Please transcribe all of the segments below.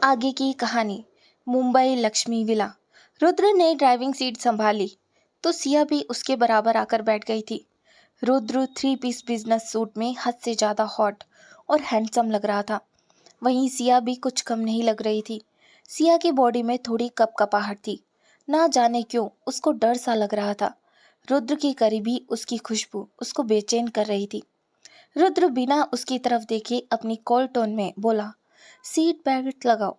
आगे की कहानी। मुंबई लक्ष्मी विला। रुद्र ने ड्राइविंग सीट संभाली तो सिया भी उसके बराबर आकर बैठ गई थी। Rudra three piece business suit में हद से ज्यादा हॉट और हैंडसम लग रहा था। वहीं सिया भी कुछ कम नहीं लग रही थी। सिया की बॉडी में थोड़ी कपकपाहट थी। ना जाने क्यों उसको डर सा लग रहा था। रुद्र की करीबी उसकी खुशबू उसको बेचैन कर रही थी। रुद्र बिना उसकी तरफ देखे अपनी कॉल टोन में बोला, सीट बेल्ट लगाओ।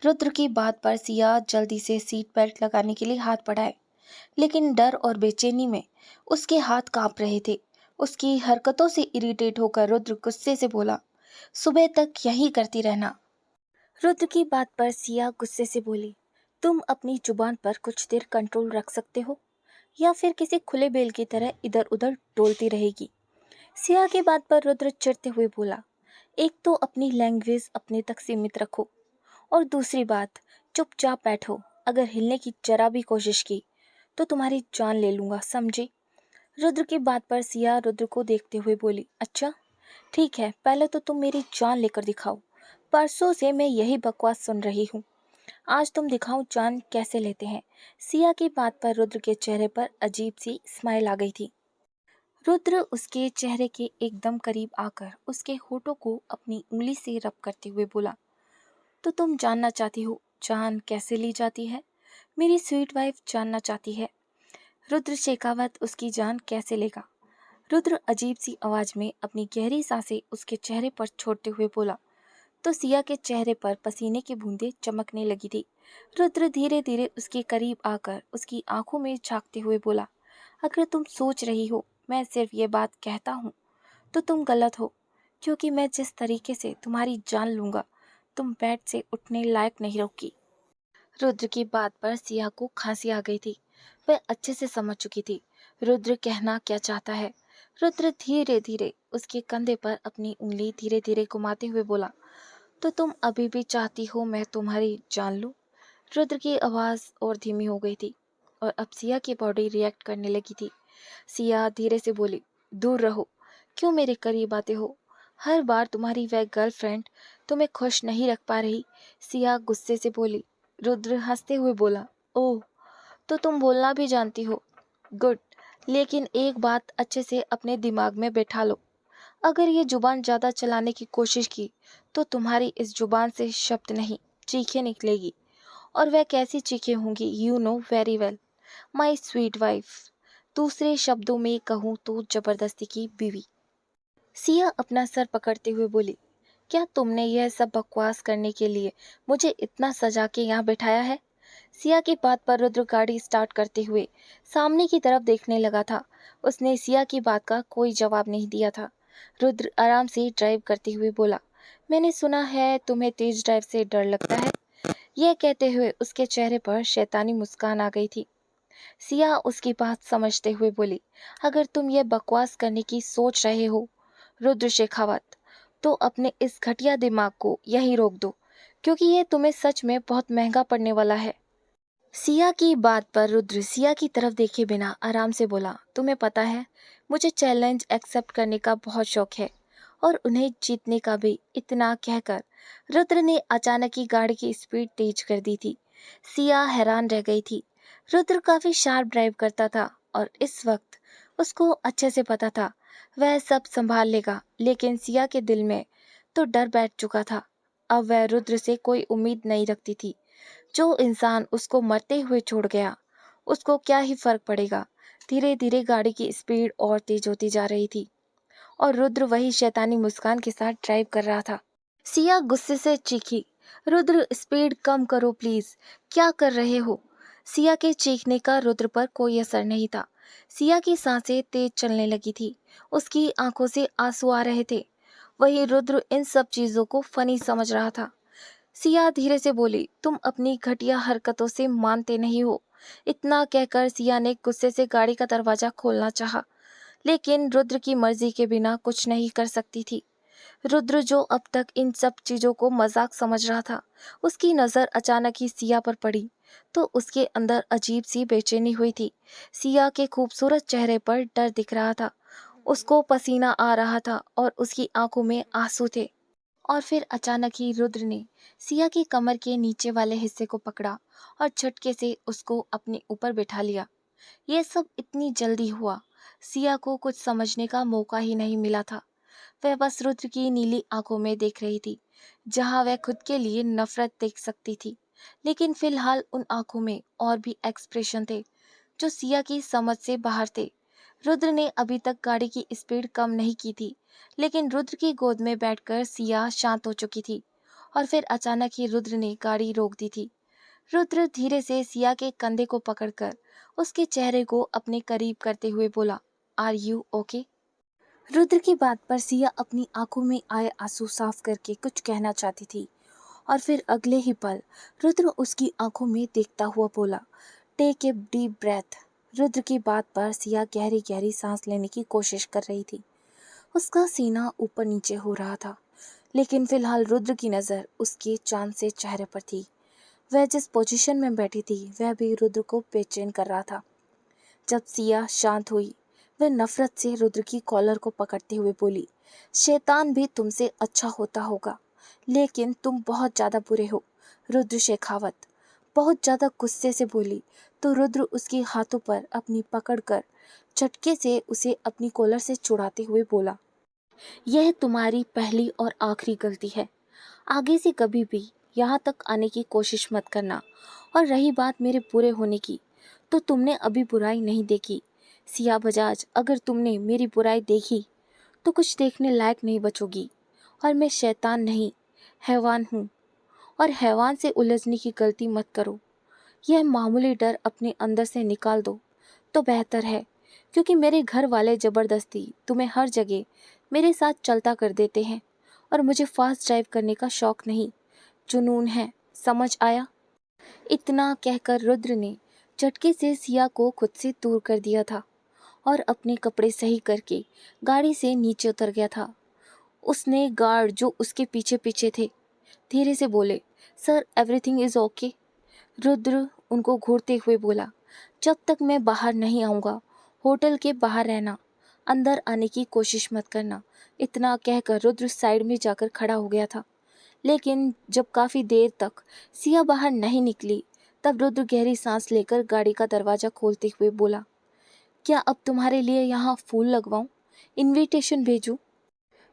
रुद्र की बात पर सिया जल्दी से सीट बेल्ट लगाने के लिए हाथ बढ़ाए, लेकिन डर और बेचैनी में उसके हाथ कांप रहे थे। उसकी हरकतों से इरिटेट होकर रुद्र गुस्से से बोला, सुबह तक यही करती रहना। रुद्र की बात पर सिया गुस्से से बोली, तुम अपनी जुबान पर कुछ देर कंट्रोल रख सकते हो या फिर किसी खुले बेल की तरह इधर उधर डोलती रहेगी। सिया की बात पर रुद्र चिढ़ते हुए बोला, एक तो अपनी लैंग्वेज अपने तक सीमित रखो और दूसरी बात, चुपचाप बैठो। अगर हिलने की जरा भी कोशिश की तो तुम्हारी जान ले लूंगा, समझे। रुद्र की बात पर सिया रुद्र को देखते हुए बोली, अच्छा ठीक है, पहले तो तुम मेरी जान लेकर दिखाओ। परसों से मैं यही बकवास सुन रही हूँ, आज तुम दिखाओ जान कैसे लेते हैं। सिया की बात पर रुद्र के चेहरे पर अजीब सी स्माइल आ गई थी। रुद्र उसके चेहरे के एकदम करीब आकर उसके होठों को अपनी उंगली से रब करते हुए बोला, तो तुम जानना चाहती हो जान कैसे ली जाती है। मेरी स्वीट वाइफ जानना चाहती है। रुद्र शेखावत उसकी जान कैसे लेगा। रुद्र अजीब सी आवाज में अपनी गहरी सांसें उसके चेहरे पर छोड़ते हुए बोला, तो सिया के चेहरे पर पसीने की बूंदें चमकने लगी थी। रुद्र धीरे धीरे उसके करीब आकर उसकी आंखों में झांकते हुए बोला, अगर तुम सोच रही हो मैं सिर्फ ये बात कहता हूँ तो तुम गलत हो, क्योंकि मैं जिस तरीके से तुम्हारी जान लूंगा तुम बेड से उठने लायक नहीं रहोगी। रुद्र की बात पर सिया को खांसी आ गई थी। वह अच्छे से समझ चुकी थी रुद्र कहना क्या चाहता है। रुद्र धीरे धीरे उसके कंधे पर अपनी उंगली धीरे धीरे घुमाते हुए बोला, तो तुम अभी भी चाहती हो मैं तुम्हारी जान लूं। रुद्र की आवाज और धीमी हो गई थी और अब सिया की बॉडी रिएक्ट करने लगी थी। सिया धीरे से बोली, दूर रहो, क्यों मेरे करीब आते हो। हर बार तुम्हारी वह गर्लफ्रेंड तुम्हें खुश नहीं रख पा रही। सिया गुस्से से बोली। रुद्र हंसते हुए बोला, ओह, तो तुम बोलना भी जानती हो। गुड, लेकिन एक बात अच्छे से अपने दिमाग में बैठा लो, अगर ये जुबान ज़्यादा चलाने की कोशिश की तो तुम्हारी इस जुबान से शब्द नहीं चीखें निकलेगी, और वह कैसी चीखें होंगी you know very well, my sweet wife. दूसरे शब्दों में कहूँ तो जबरदस्ती की बीवी। सिया अपना सर पकड़ते हुए बोली, क्या तुमने यह सब बकवास करने के लिए मुझे इतना सजा के यहाँ बैठाया है। सिया की बात पर रुद्र गाड़ी स्टार्ट करते हुए सामने की तरफ देखने लगा था। उसने सिया की बात का कोई जवाब नहीं दिया था। रुद्र आराम से ड्राइव करते हुए बोला, मैंने सुना है तुम्हें तेज ड्राइव से डर लगता है। यह कहते हुए उसके चेहरे पर शैतानी मुस्कान आ गई थी। सिया उसकी बात समझते हुए बोली, अगर तुम ये बकवास करने की सोच रहे हो रुद्र शेखावत, तो अपने इस घटिया दिमाग को यहीं रोक दो, क्योंकि ये तुम्हें सच में बहुत महंगा पड़ने वाला है। सिया की बात पर रुद्र सिया की तरफ देखे बिना आराम से बोला, तुम्हें पता है मुझे चैलेंज एक्सेप्ट करने का बहुत शौक है और उन्हें जीतने का भी। इतना कहकर रुद्र ने अचानक ही गाड़ी की स्पीड तेज कर दी थी। सिया हैरान रह गई थी। रुद्र काफी शार्प ड्राइव करता था और इस वक्त उसको अच्छे से पता था वह सब संभाल लेगा, लेकिन सिया के दिल में तो डर बैठ चुका था। अब वह रुद्र से कोई उम्मीद नहीं रखती थी। जो इंसान उसको मरते हुए छोड़ गया उसको क्या ही फर्क पड़ेगा। धीरे धीरे गाड़ी की स्पीड और तेज होती जा रही थी और रुद्र वही शैतानी मुस्कान के साथ ड्राइव कर रहा था। सिया गुस्से से चीखी, रुद्र स्पीड कम करो प्लीज, क्या कर रहे हो। सिया के चीखने का रुद्र पर कोई असर नहीं था। सिया की सांसें तेज चलने लगी थी, उसकी आंखों से आंसू आ रहे थे। वही रुद्र इन सब चीजों को फनी समझ रहा था। सिया धीरे से बोली, तुम अपनी घटिया हरकतों से मानते नहीं हो। इतना कहकर सिया ने गुस्से से गाड़ी का दरवाजा खोलना चाहा, लेकिन रुद्र की मर्जी के बिना कुछ नहीं कर सकती थी। रुद्र जो अब तक इन सब चीजों को मजाक समझ रहा था, उसकी नजर अचानक ही सिया पर पड़ी तो उसके अंदर अजीब सी बेचैनी हुई थी। सिया के खूबसूरत चेहरे पर डर दिख रहा था, उसको पसीना आ रहा था और उसकी आंखों में आंसू थे। और फिर अचानक ही रुद्र ने सिया की कमर के नीचे वाले हिस्से को पकड़ा और झटके से उसको अपने ऊपर बिठा लिया। ये सब इतनी जल्दी हुआ, सिया को कुछ समझने का मौका ही नहीं मिला था। वह बस रुद्र की नीली आंखों में देख रही थी, जहां वह खुद के लिए नफरत देख सकती थी। लेकिन फिलहाल उन आंखों में और भी एक्सप्रेशन थे जो सिया की समझ से बाहर थे। रुद्र ने अभी तक गाड़ी की स्पीड कम नहीं की थी, लेकिन रुद्र की गोद में बैठकर सिया शांत हो चुकी थी। और फिर अचानक ही रुद्र ने गाड़ी रोक दी थी। रुद्र धीरे से सिया के कंधे को पकड़कर उसके चेहरे को अपने करीब करते हुए बोला, आर यू ओके? रुद्र की बात पर सिया अपनी आंखों में आए आंसू साफ करके कुछ कहना चाहती थी, और फिर अगले ही पल रुद्र उसकी आंखों में देखता हुआ बोला, take a deep breath. Rudra की बात पर सिया गहरी गहरी सांस लेने की कोशिश कर रही थी। उसका सीना ऊपर नीचे हो रहा था, लेकिन फिलहाल रुद्र की नज़र उसके चांद से चेहरे पर थी। वह जिस पोजीशन में बैठी थी वह भी रुद्र को बेचैन कर रहा था। जब सिया शांत हुई, वह नफरत से रुद्र की कॉलर को पकड़ते हुए बोली, शैतान भी तुमसे अच्छा होता होगा, लेकिन तुम बहुत ज़्यादा बुरे हो। रुद्र शेखावत बहुत ज़्यादा गुस्से से बोली तो रुद्र उसके हाथों पर अपनी पकड़ कर झटके से उसे अपनी कॉलर से छुड़ाते हुए बोला, यह तुम्हारी पहली और आखिरी गलती है। आगे से कभी भी यहाँ तक आने की कोशिश मत करना। और रही बात मेरे बुरे होने की, तो तुमने अभी बुराई नहीं देखी। सिया बजाज, अगर तुमने मेरी बुराई देखी तो कुछ देखने लायक नहीं बचोगी। और मैं शैतान नहीं, हैवान हूँ, और हैवान से उलझने की गलती मत करो। यह मामूली डर अपने अंदर से निकाल दो तो बेहतर है, क्योंकि मेरे घर वाले ज़बरदस्ती तुम्हें हर जगह मेरे साथ चलता कर देते हैं, और मुझे फास्ट ड्राइव करने का शौक नहीं, जुनून है। समझ आया? इतना कहकर रुद्र ने झटके से सिया को खुद से दूर कर दिया था और अपने कपड़े सही करके गाड़ी से नीचे उतर गया था। उसने गार्ड जो उसके पीछे पीछे थे धीरे से बोले, sir everything is okay? Rudra उनको घूरते हुए बोला, जब तक मैं बाहर नहीं आऊँगा होटल के बाहर रहना, अंदर आने की कोशिश मत करना। इतना कहकर रुद्र साइड में जाकर खड़ा हो गया था। लेकिन जब काफ़ी देर तक सिया बाहर नहीं निकली, तब रुद्र गहरी सांस लेकर गाड़ी का दरवाज़ा खोलते हुए बोला, क्या अब तुम्हारे लिए यहाँ फूल लगवाऊँ, इनविटेशन भेजूँ?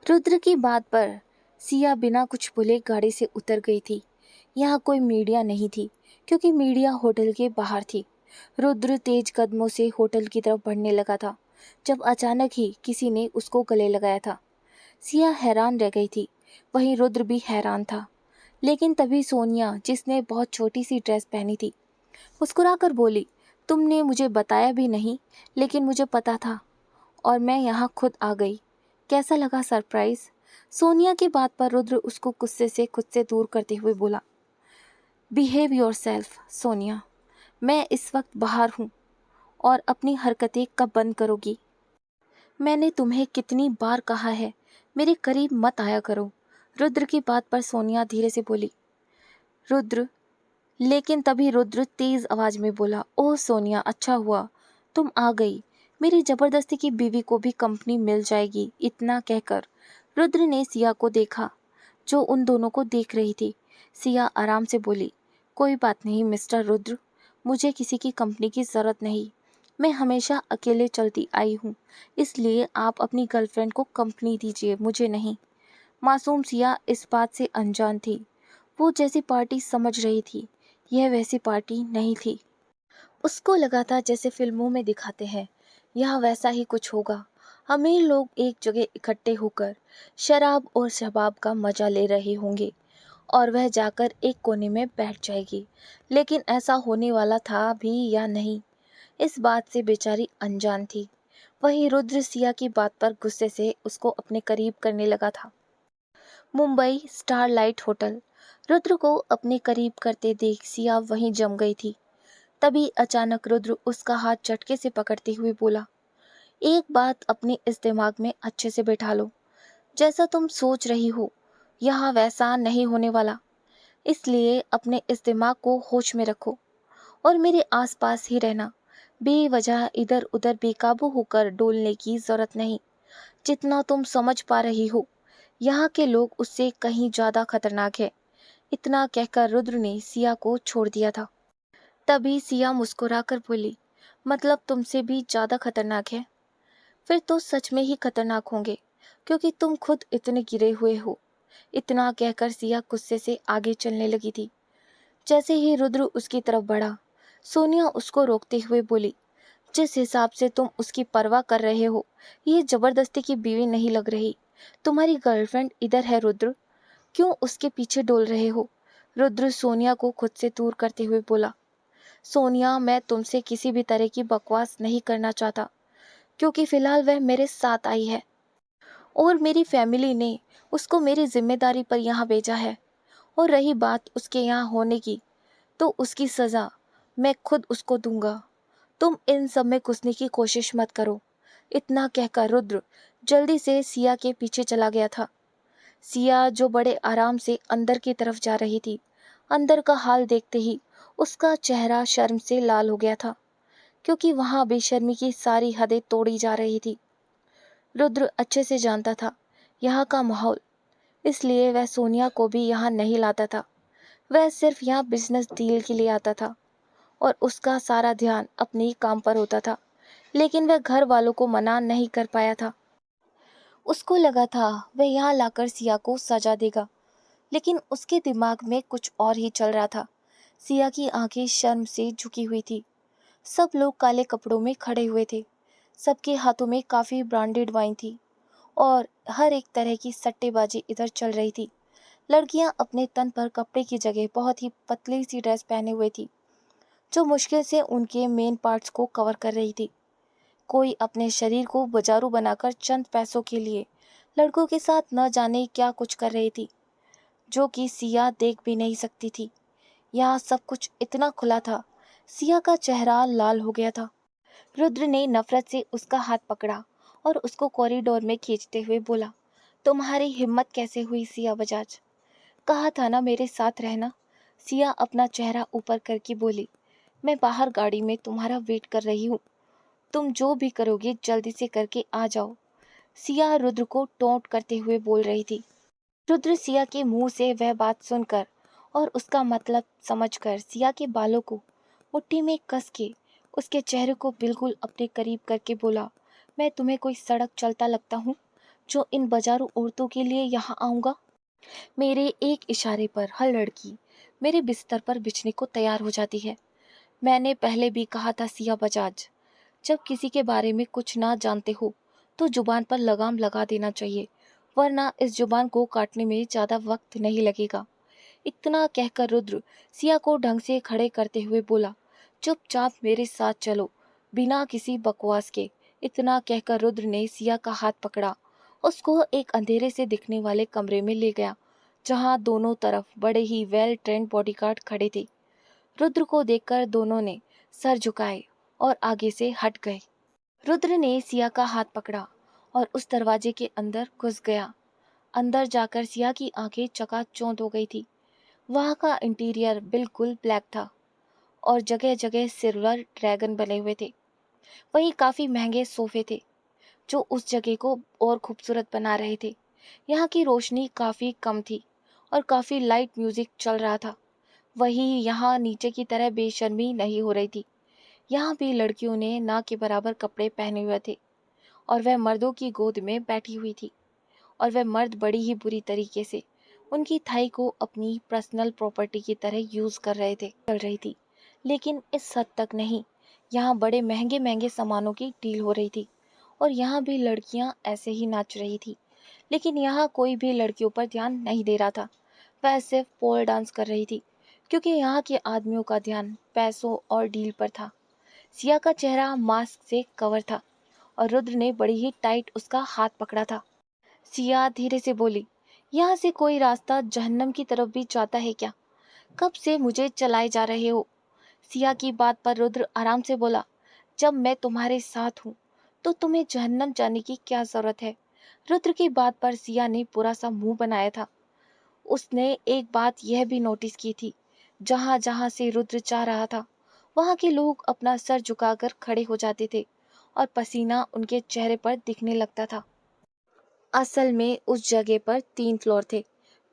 रुद्र की बात पर सिया बिना कुछ बोले गाड़ी से उतर गई थी। यहाँ कोई मीडिया नहीं थी, क्योंकि मीडिया होटल के बाहर थी। रुद्र तेज कदमों से होटल की तरफ बढ़ने लगा था, जब अचानक ही किसी ने उसको गले लगाया था। सिया हैरान रह गई थी, वहीं रुद्र भी हैरान था। लेकिन तभी सोनिया, जिसने बहुत छोटी सी ड्रेस पहनी थी, मुस्कुराकर बोली, तुमने मुझे बताया भी नहीं, लेकिन मुझे पता था और मैं यहाँ खुद आ गई। कैसा लगा सरप्राइज? सोनिया की बात पर रुद्र उसको गुस्से से खुद से दूर करते हुए बोला, बिहेव योरसेल्फ सोनिया। मैं इस वक्त बाहर हूँ, और अपनी हरकतें कब बंद करोगी? मैंने तुम्हें कितनी बार कहा है, मेरे करीब मत आया करो। रुद्र की बात पर सोनिया धीरे से बोली, रुद्र। लेकिन तभी रुद्र तेज आवाज में बोला, ओह सोनिया, अच्छा हुआ तुम आ गई, मेरी जबरदस्ती की बीवी को भी कंपनी मिल जाएगी। इतना कहकर रुद्र ने सिया को देखा, जो उन दोनों को देख रही थी। सिया आराम से बोली, कोई बात नहीं मिस्टर रुद्र, मुझे किसी की कंपनी की ज़रूरत नहीं। मैं हमेशा अकेले चलती आई हूँ, इसलिए आप अपनी गर्लफ्रेंड को कंपनी दीजिए, मुझे नहीं। मासूम सिया इस बात से अनजान थी। वो जैसी पार्टी समझ रही थी, यह वैसी पार्टी नहीं थी। उसको लगा था जैसे फिल्मों में दिखाते हैं, यहाँ वैसा ही कुछ होगा। अमीर लोग एक जगह इकट्ठे होकर शराब और शबाब का मजा ले रहे होंगे, और वह जाकर एक कोने में बैठ जाएगी। लेकिन ऐसा होने वाला था भी या नहीं, इस बात से बेचारी अनजान थी। वहीं रुद्र सिया की बात पर गुस्से से उसको अपने करीब करने लगा था। Mumbai starlight hotel. रुद्र को अपने करीब करते देख सिया वहीं जम गई थी। तभी अचानक रुद्र उसका हाथ झटके से पकड़ते हुए बोला, एक बात अपने इस दिमाग में अच्छे से बैठा लो, जैसा तुम सोच रही हो यहाँ वैसा नहीं होने वाला। इसलिए अपने इस दिमाग को होश में रखो और मेरे आसपास ही रहना। बेवजह इधर उधर बेकाबू होकर डोलने की जरूरत नहीं। जितना तुम समझ पा रही हो, यहाँ के लोग उससे कहीं ज्यादा खतरनाक है। इतना कहकर रुद्र ने सिया को छोड़ दिया था। तभी सिया मुस्कुराकर बोली, मतलब तुमसे भी ज्यादा खतरनाक है? फिर तो सच में ही खतरनाक होंगे, क्योंकि तुम खुद इतने गिरे हुए हो। इतना कहकर सिया गुस्से से आगे चलने लगी थी। जैसे ही रुद्र उसकी तरफ बढ़ा, सोनिया उसको रोकते हुए बोली, जिस हिसाब से तुम उसकी परवाह कर रहे हो, ये जबरदस्ती की बीवी नहीं लग रही। तुम्हारी गर्लफ्रेंड इधर है रुद्र, क्यों उसके पीछे डोल रहे हो? रुद्र सोनिया को खुद से दूर करते हुए बोला, सोनिया, मैं तुमसे किसी भी तरह की बकवास नहीं करना चाहता, क्योंकि फिलहाल वह मेरे साथ आई है और मेरी फैमिली ने उसको मेरी जिम्मेदारी पर यहाँ भेजा है। और रही बात उसके यहाँ होने की, तो उसकी सज़ा मैं खुद उसको दूंगा। तुम इन सब में घुसने की कोशिश मत करो। इतना कहकर रुद्र जल्दी से सिया के पीछे चला गया था। सिया, जो बड़े आराम से अंदर की तरफ जा रही थी, अंदर का हाल देखते ही उसका चेहरा शर्म से लाल हो गया था, क्योंकि वहां बेशर्मी की सारी हदें तोड़ी जा रही थी। रुद्र अच्छे से जानता था यहाँ का माहौल, इसलिए वह सोनिया को भी यहाँ नहीं लाता था। वह सिर्फ यहाँ बिजनेस डील के लिए आता था और उसका सारा ध्यान अपने ही काम पर होता था। लेकिन वह घर वालों को मना नहीं कर पाया था। उसको लगा था वह यहाँ लाकर सिया को सजा देगा, लेकिन उसके दिमाग में कुछ और ही चल रहा था। सिया की आंखें शर्म से झुकी हुई थी। सब लोग काले कपड़ों में खड़े हुए थे। सबके हाथों में काफी ब्रांडेड वाइन थी और हर एक तरह की सट्टेबाजी इधर चल रही थी। लड़कियां अपने तन पर कपड़े की जगह बहुत ही पतली सी ड्रेस पहने हुए थी, जो मुश्किल से उनके मेन पार्ट्स को कवर कर रही थी। कोई अपने शरीर को बाजारू बनाकर चंद पैसों के लिए लड़कों के साथ न जाने क्या कुछ कर रही थी, जो कि सिया देख भी नहीं सकती थी। यहाँ सब कुछ इतना खुला था, सिया का चेहरा लाल हो गया था। रुद्र ने नफरत से उसका हाथ पकड़ा और उसको कॉरिडोर में खींचते हुए बोला, तुम्हारी हिम्मत कैसे हुई सिया बजाज? कहा था ना मेरे साथ रहना। सिया अपना चेहरा ऊपर करके बोली, मैं बाहर गाड़ी में तुम्हारा वेट कर रही हूँ। तुम जो भी करोगे जल्दी से करके आ जाओ। सिया रुद्र को टोंट करते हुए बोल रही थी। रुद्र सिया के मुंह से वह बात सुनकर और उसका मतलब समझकर सिया के बालों को मुट्ठी में कस के उसके चेहरे को बिल्कुल अपने करीब करके बोला, मैं तुम्हें कोई सड़क चलता लगता हूँ जो इन बाजारू औरतों के लिए यहाँ आऊँगा? मेरे एक इशारे पर हर लड़की मेरे बिस्तर पर बिछने को तैयार हो जाती है। मैंने पहले भी कहा था सिया बजाज, जब किसी के बारे में कुछ ना जानते हो तो जुबान पर लगाम लगा देना चाहिए, वरना इस जुबान को काटने में ज्यादा वक्त नहीं लगेगा। इतना कहकर रुद्र सिया को ढंग से खड़े करते हुए बोला, चुपचाप मेरे साथ चलो, बिना किसी बकवास के। इतना कहकर रुद्र ने सिया का हाथ पकड़ा, उसको एक अंधेरे से दिखने वाले कमरे में ले गया, जहां दोनों तरफ बड़े ही वेल ट्रेंड बॉडीगार्ड खड़े थे। रुद्र को देखकर दोनों ने सर झुकाए और आगे से हट गए। रुद्र ने सिया का हाथ पकड़ा और उस दरवाजे के अंदर घुस गया। अंदर जाकर सिया की आंखें चकाचौंध हो गई थी। वहां का इंटीरियर बिल्कुल ब्लैक था और जगह जगह सिल्वर ड्रैगन बने हुए थे। वहीं काफी महंगे सोफे थे, जो उस जगह को और खूबसूरत बना रहे थे। यहाँ की रोशनी काफी कम थी और काफी लाइट म्यूजिक चल रहा था। वहीं यहाँ नीचे की तरह बेशर्मी नहीं हो रही थी। यहाँ भी लड़कियों ने ना के बराबर कपड़े पहने हुए थे और वह मर्दों की गोद में बैठी हुई थी। और वह मर्द बड़ी ही बुरी तरीके से उनकी थाई को अपनी पर्सनल प्रॉपर्टी की तरह यूज कर रहे थे चल रही थी। लेकिन इस हद तक नहीं। यहाँ बड़े महंगे महंगे सामानों की डील हो रही थी और यहाँ भी लड़कियाँ ऐसे ही नाच रही थी। लेकिन यहाँ कोई भी लड़कियों पर ध्यान नहीं दे रहा था। वह सिर्फ पोल डांस कर रही थी, क्योंकि यहाँ के आदमियों का ध्यान पैसों और डील पर था। सिया का चेहरा मास्क से कवर था और रुद्र ने बड़ी ही टाइट उसका हाथ पकड़ा था। सिया धीरे से बोली, यहाँ से कोई रास्ता जहन्नम की तरफ भी जाता है क्या? कब से मुझे चलाए जा रहे हो? सिया की बात पर रुद्र आराम से बोला, जब मैं तुम्हारे साथ हूँ तो तुम्हें जहन्नम जाने की क्या जरूरत है? रुद्र की बात पर सिया ने पूरा सा मुंह बनाया था। उसने एक बात यह भी नोटिस की थी, जहां जहां से रुद्र जा रहा था वहां के लोग अपना सर झुकाकर खड़े हो जाते थे और पसीना उनके चेहरे पर दिखने लगता था। असल में उस जगह पर 3 फ्लोर थे।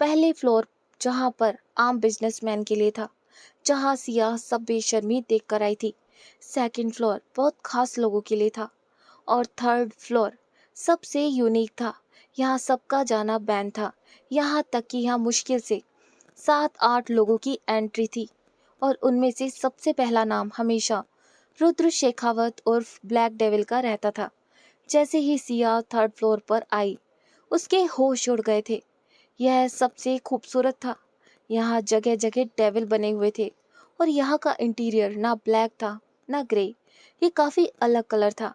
पहले फ्लोर जहाँ पर आम बिजनेसमैन के लिए था, जहाँ सिया सब बेशर्मी देख कर आई थी। सेकंड फ्लोर बहुत खास लोगों के लिए था और थर्ड फ्लोर सबसे यूनिक था। यहाँ सबका जाना बैन था। यहाँ तक कि यहाँ मुश्किल से 7-8 लोगों की एंट्री थी और उनमें से सबसे पहला नाम हमेशा रुद्र शेखावत उर्फ ब्लैक डेविल का रहता था। जैसे ही सिया थर्ड फ्लोर पर आई, उसके होश उड़ गए थे। यह सबसे खूबसूरत था। यहाँ जगह जगह डेविल बने हुए थे और यहाँ का इंटीरियर ना ब्लैक था ना ग्रे, ये काफी अलग कलर था।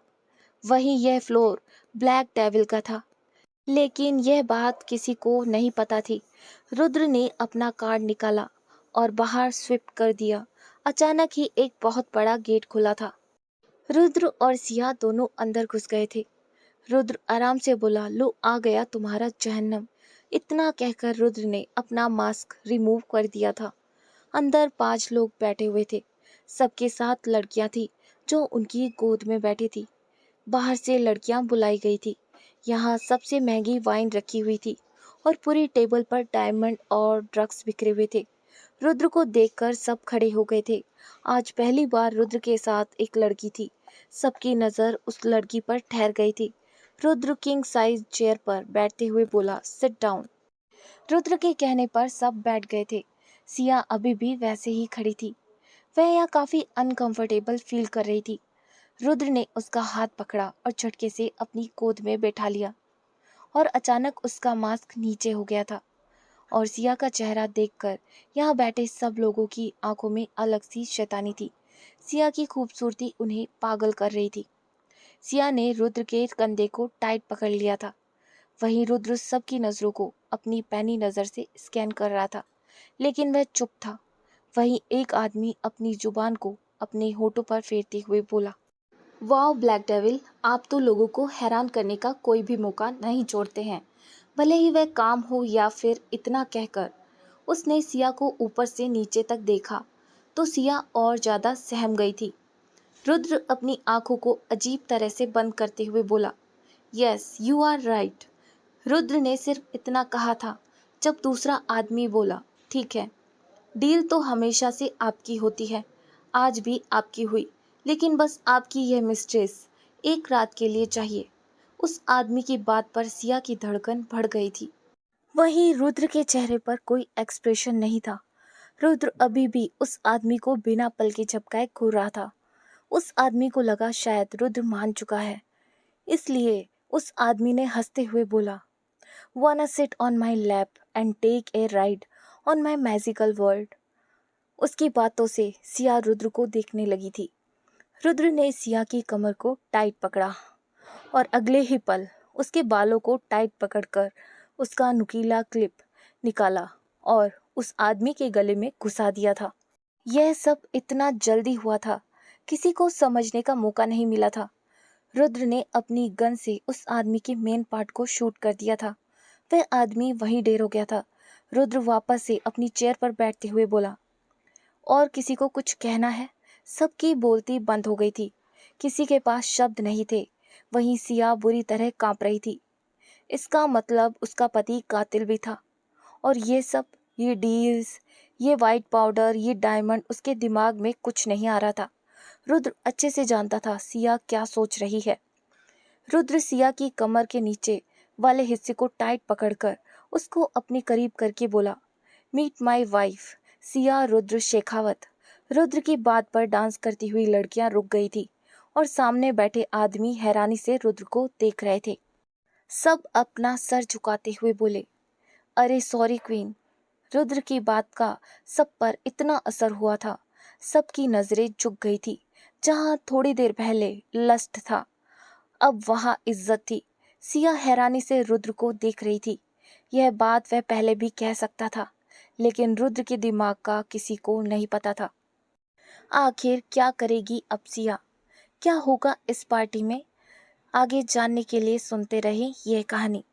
वहीं यह फ्लोर ब्लैक डेविल का था, लेकिन यह बात किसी को नहीं पता थी। रुद्र ने अपना कार्ड निकाला और बाहर स्विप कर दिया। अचानक ही एक बहुत बड़ा गेट खुला था। रुद्र और सिया दोनों अंदर घुस गए थे। रुद्र आराम से बोला, लो आ गया तुम्हारा जहन्नम। इतना कहकर रुद्र ने अपना मास्क रिमूव कर दिया था। अंदर 5 लोग बैठे हुए थे। सबके साथ लड़कियां थी जो उनकी गोद में बैठी थी। बाहर से लड़कियां बुलाई गई थी। यहाँ सबसे महंगी वाइन रखी हुई थी और पूरी टेबल पर डायमंड और ड्रग्स बिखरे हुए थे। रुद्र को देखकर सब खड़े हो गए थे। आज पहली बार रुद्र के साथ एक लड़की थी। सबकी नज़र उस लड़की पर ठहर गई थी। रुद्र किंग साइज चेयर पर बैठते हुए बोला, सिट डाउन। रुद्र के कहने पर सब बैठ गए थे। सिया अभी भी वैसे ही खड़ी थी। वह यहाँ काफी अनकंफर्टेबल फील कर रही थी। रुद्र ने उसका हाथ पकड़ा और झटके से अपनी गोद में बैठा लिया और अचानक उसका मास्क नीचे हो गया था और सिया का चेहरा देखकर यहाँ बैठे सब लोगों की आंखों में अलग सी शैतानी थी। सिया की खूबसूरती उन्हें पागल कर रही थी। सिया ने रुद्र के कंधे को टाइट पकड़ लिया था। वहीं रुद्र सबकी नजरों को अपनी पैनी नजर से स्कैन कर रहा था, लेकिन वह चुप था। वहीं एक आदमी अपनी जुबान को अपने होठों पर फेरते हुए बोला, वाह ब्लैक डेविल, आप तो लोगों को हैरान करने का कोई भी मौका नहीं छोड़ते हैं, भले ही वह काम हो या फिर। इतना कहकर उसने सिया को ऊपर से नीचे तक देखा तो सिया और ज्यादा सहम गई थी। रुद्र अपनी आंखों को अजीब तरह से बंद करते हुए बोला, yes you are right. Rudra ने सिर्फ इतना कहा था जब दूसरा आदमी बोला, ठीक है, डील तो हमेशा से आपकी होती है, आज भी आपकी हुई, लेकिन बस आपकी यह मिस्ट्रेस एक रात के लिए चाहिए। उस आदमी की बात पर सिया की धड़कन बढ़ गई थी। वहीं रुद्र के चेहरे पर कोई एक्सप्रेशन नहीं था। रुद्र अभी भी उस आदमी को बिना पलके झपकाए घूर रहा था। उस आदमी को लगा शायद रुद्र मान चुका है, इसलिए उस आदमी ने हंसते हुए बोला, wanna sit on my lap and take a ride on my magical world। उसकी बातों से सिया रुद्र को देखने लगी थी। रुद्र ने सिया की कमर को टाइट पकड़ा और अगले ही पल उसके बालों को टाइट पकड़कर उसका नुकीला क्लिप निकाला और उस आदमी के गले में घुसा दिया था। यह सब इतना जल्दी हुआ था, किसी को समझने का मौका नहीं मिला था। रुद्र ने अपनी गन से उस आदमी के मेन पार्ट को शूट कर दिया था। वह आदमी वहीं ढेर हो गया था। रुद्र वापस से अपनी चेयर पर बैठते हुए बोला, और किसी को कुछ कहना है? सबकी बोलती बंद हो गई थी। किसी के पास शब्द नहीं थे। वहीं सिया बुरी तरह कांप रही थी। इसका मतलब उसका पति कातिल भी था और ये सब, ये डील्स, ये वाइट पाउडर, ये डायमंड, उसके दिमाग में कुछ नहीं आ रहा था। रुद्र अच्छे से जानता था सिया क्या सोच रही है। रुद्र सिया की कमर के नीचे वाले हिस्से को टाइट पकड़कर उसको अपने करीब करके बोला, meet my wife Siya Rudra Shekhawat. Rudra की बात पर डांस करती हुई लड़कियां रुक गई थी और सामने बैठे आदमी हैरानी से रुद्र को देख रहे थे। सब अपना सर झुकाते हुए बोले, अरे सॉरी क्वीन। रुद्र की बात का सब पर इतना असर हुआ था। सबकी नजरें झुक गई थी। जहां थोड़ी देर पहले लस्ट था, अब वहां इज्जत थी। सिया हैरानी से रुद्र को देख रही थी। यह बात वह पहले भी कह सकता था, लेकिन रुद्र के दिमाग का किसी को नहीं पता था। आखिर क्या करेगी अब सिया? क्या होगा इस पार्टी में? आगे जानने के लिए सुनते रहें यह कहानी।